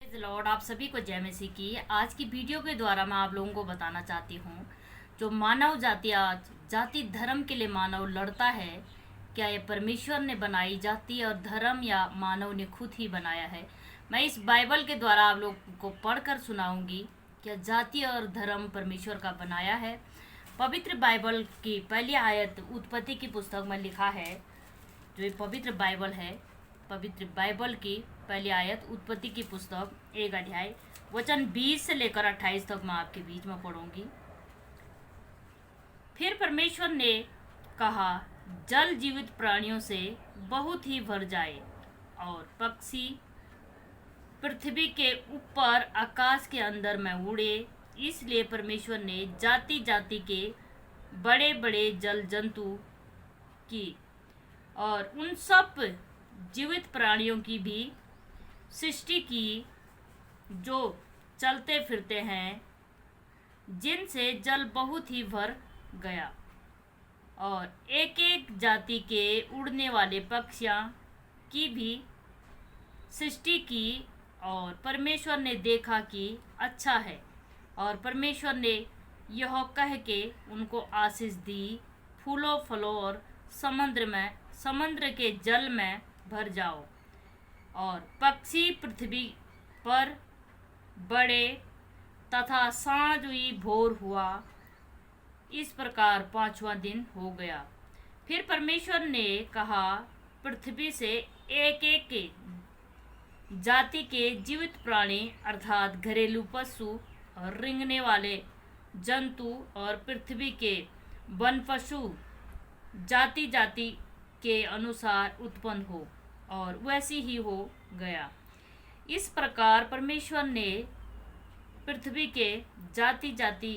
Praise Lord, आप सभी को जय मसीह की। आज की वीडियो के द्वारा मैं आप लोगों को बताना चाहती हूँ, जो मानव जाति आज जाति धर्म के लिए मानव लड़ता है, क्या ये परमेश्वर ने बनाई जाति और धर्म या मानव ने खुद ही बनाया है। मैं इस बाइबल के द्वारा आप लोगों को पढ़कर सुनाऊंगी, क्या जाति और धर्म परमेश्वर का बनाया है। पवित्र बाइबल की पहली आयत उत्पत्ति की पुस्तक में लिखा है, जो ये पवित्र बाइबल है, पवित्र बाइबल की पहली आयत उत्पत्ति की पुस्तक 1 अध्याय वचन 20 से लेकर 28 तक मैं आपके बीच में पढ़ूंगी। फिर परमेश्वर ने कहा, जल जीवित प्राणियों से बहुत ही भर जाए और पक्षी पृथ्वी के ऊपर आकाश के अंदर में उड़े। इसलिए परमेश्वर ने जाति जाति के बड़े बड़े जल जंतु की और उन सब जीवित प्राणियों की भी सृष्टि की, जो चलते फिरते हैं, जिनसे जल बहुत ही भर गया, और एक एक जाति के उड़ने वाले पक्षियों की भी सृष्टि की। और परमेश्वर ने देखा कि अच्छा है, और परमेश्वर ने यह कह के उनको आशीष दी, फूलों फलों और समुद्र के जल में भर जाओ, और पक्षी पृथ्वी पर बड़े, तथा सांझ हुई भोर हुआ। इस प्रकार 5वां दिन हो गया। फिर परमेश्वर ने कहा, पृथ्वी से एक एक जाति के जीवित प्राणी अर्थात घरेलू पशु और रेंगने वाले जंतु और पृथ्वी के वन पशु जाति जाति के अनुसार उत्पन्न हो, और वैसी ही हो गया। इस प्रकार परमेश्वर ने पृथ्वी के जाति जाति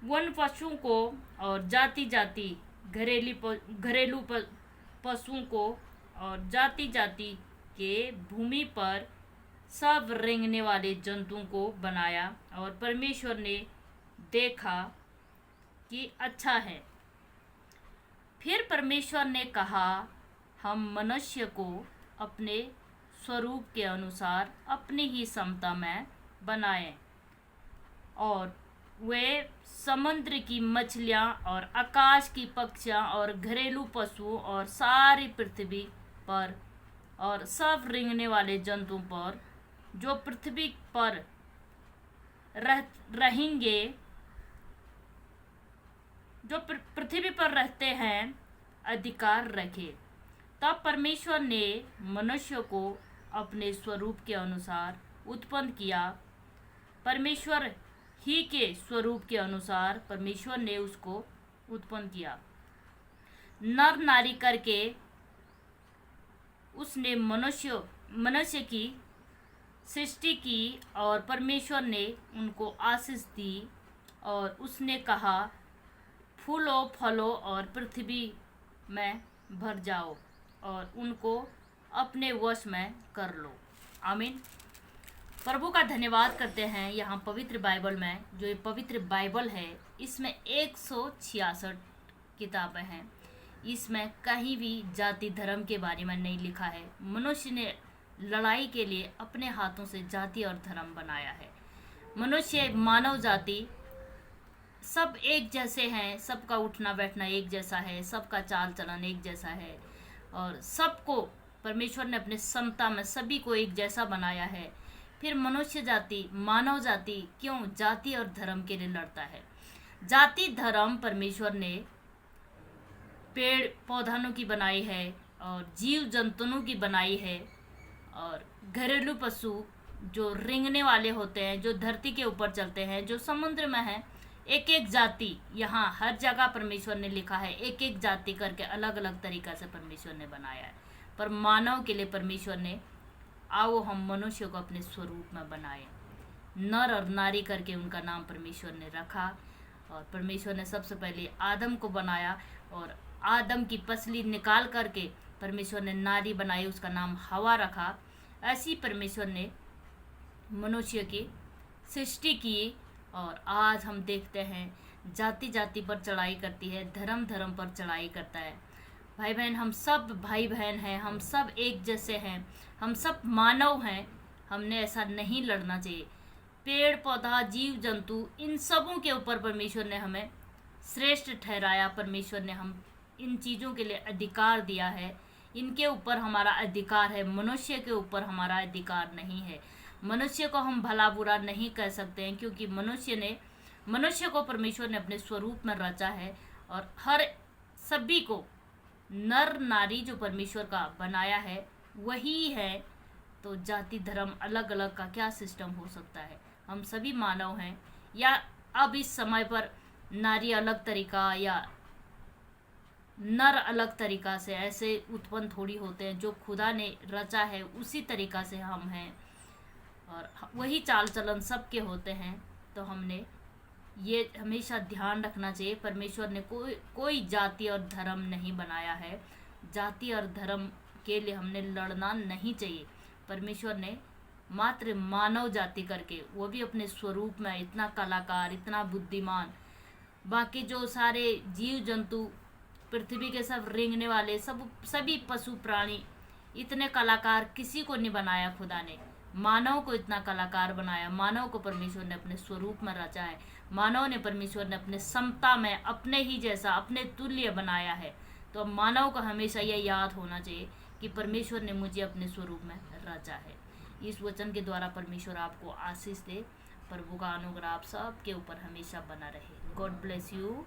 वन पशुओं को और जाति जाति घरेलू पशुओं को और जाति जाति के भूमि पर सब रेंगने वाले जंतुओं को बनाया, और परमेश्वर ने देखा कि अच्छा है। फिर परमेश्वर ने कहा, हम मनुष्य को अपने स्वरूप के अनुसार अपनी ही समता में बनाएं, और वे समुद्र की मछलियां और आकाश की पक्षियां और घरेलू पशु और सारी पृथ्वी पर और सब रेंगने वाले जंतुओं पर जो पृथ्वी पर रहेंगे, जो पृथ्वी पर रहते हैं, अधिकार रखे। तब परमेश्वर ने मनुष्य को अपने स्वरूप के अनुसार उत्पन्न किया। परमेश्वर ही के स्वरूप के अनुसार परमेश्वर ने उसको उत्पन्न किया, नर नारी करके उसने मनुष्य की सृष्टि की, और परमेश्वर ने उनको आशीष दी, और उसने कहा, फूलों फलों और पृथ्वी में भर जाओ और उनको अपने वश में कर लो। आमीन। प्रभु का धन्यवाद करते हैं। यहाँ पवित्र बाइबल में, जो ये पवित्र बाइबल है, इसमें 166 किताबें हैं। इसमें कहीं भी जाति धर्म के बारे में नहीं लिखा है। मनुष्य ने लड़ाई के लिए अपने हाथों से जाति और धर्म बनाया है। मनुष्य मानव जाति सब एक जैसे हैं, सबका उठना बैठना एक जैसा है, सबका चाल चलन एक जैसा है, और सबको परमेश्वर ने अपने समता में सभी को एक जैसा बनाया है। फिर मनुष्य जाति मानव जाति क्यों जाति और धर्म के लिए लड़ता है। जाति धर्म परमेश्वर ने पेड़ पौधों की बनाई है, और जीव जंतुओं की बनाई है, और घरेलू पशु जो रेंगने वाले होते हैं, जो धरती के ऊपर चलते हैं, जो समुद्र में है, एक एक जाति यहाँ हर जगह परमेश्वर ने लिखा है। एक एक जाति करके अलग अलग तरीका से परमेश्वर ने बनाया है। पर मानव के लिए परमेश्वर ने, आओ हम मनुष्य को अपने स्वरूप में बनाए, नर और नारी करके उनका नाम परमेश्वर ने रखा। और परमेश्वर ने सबसे पहले आदम को बनाया, और आदम की पसली निकाल करके परमेश्वर ने नारी बनाई, उसका नाम हवा रखा। ऐसी परमेश्वर ने मनुष्य की सृष्टि की। और आज हम देखते हैं जाति जाति पर चढ़ाई करती है, धर्म धर्म पर चढ़ाई करता है। भाई बहन, हम सब भाई बहन हैं, हम सब एक जैसे हैं, हम सब मानव हैं, हमने ऐसा नहीं लड़ना चाहिए। पेड़ पौधा जीव जंतु इन सबों के ऊपर परमेश्वर ने हमें श्रेष्ठ ठहराया। परमेश्वर ने हम इन चीज़ों के लिए अधिकार दिया है, इनके ऊपर हमारा अधिकार है। मनुष्य के ऊपर हमारा अधिकार नहीं है। मनुष्य को हम भला बुरा नहीं कह सकते हैं, क्योंकि मनुष्य को परमेश्वर ने अपने स्वरूप में रचा है, और हर सभी को नर नारी जो परमेश्वर का बनाया है वही है। तो जाति धर्म अलग अलग का क्या सिस्टम हो सकता है? हम सभी मानव हैं। या अब इस समय पर नारी अलग तरीका या नर अलग तरीका से ऐसे उत्पन्न थोड़ी होते हैं। जो खुदा ने रचा है उसी तरीका से हम हैं, और वही चाल चलन सबके होते हैं। तो हमने ये हमेशा ध्यान रखना चाहिए, परमेश्वर ने कोई जाति और धर्म नहीं बनाया है। जाति और धर्म के लिए हमने लड़ना नहीं चाहिए। परमेश्वर ने मात्र मानव जाति करके, वो भी अपने स्वरूप में इतना कलाकार, इतना बुद्धिमान, बाकी जो सारे जीव जंतु पृथ्वी के सब रेंगने वाले सभी पशु प्राणी, इतने कलाकार किसी को नहीं बनाया खुदा ने। मानव को इतना कलाकार बनाया। मानव को परमेश्वर ने अपने स्वरूप में रचा है। मानव ने परमेश्वर ने अपने समता में अपने ही जैसा, अपने तुल्य बनाया है। तो अब मानव को हमेशा यह याद होना चाहिए कि परमेश्वर ने मुझे अपने स्वरूप में रचा है। इस वचन के द्वारा परमेश्वर आपको आशीष दे। प्रभु का अनुग्रह आप सबके ऊपर हमेशा बना रहे। God bless you.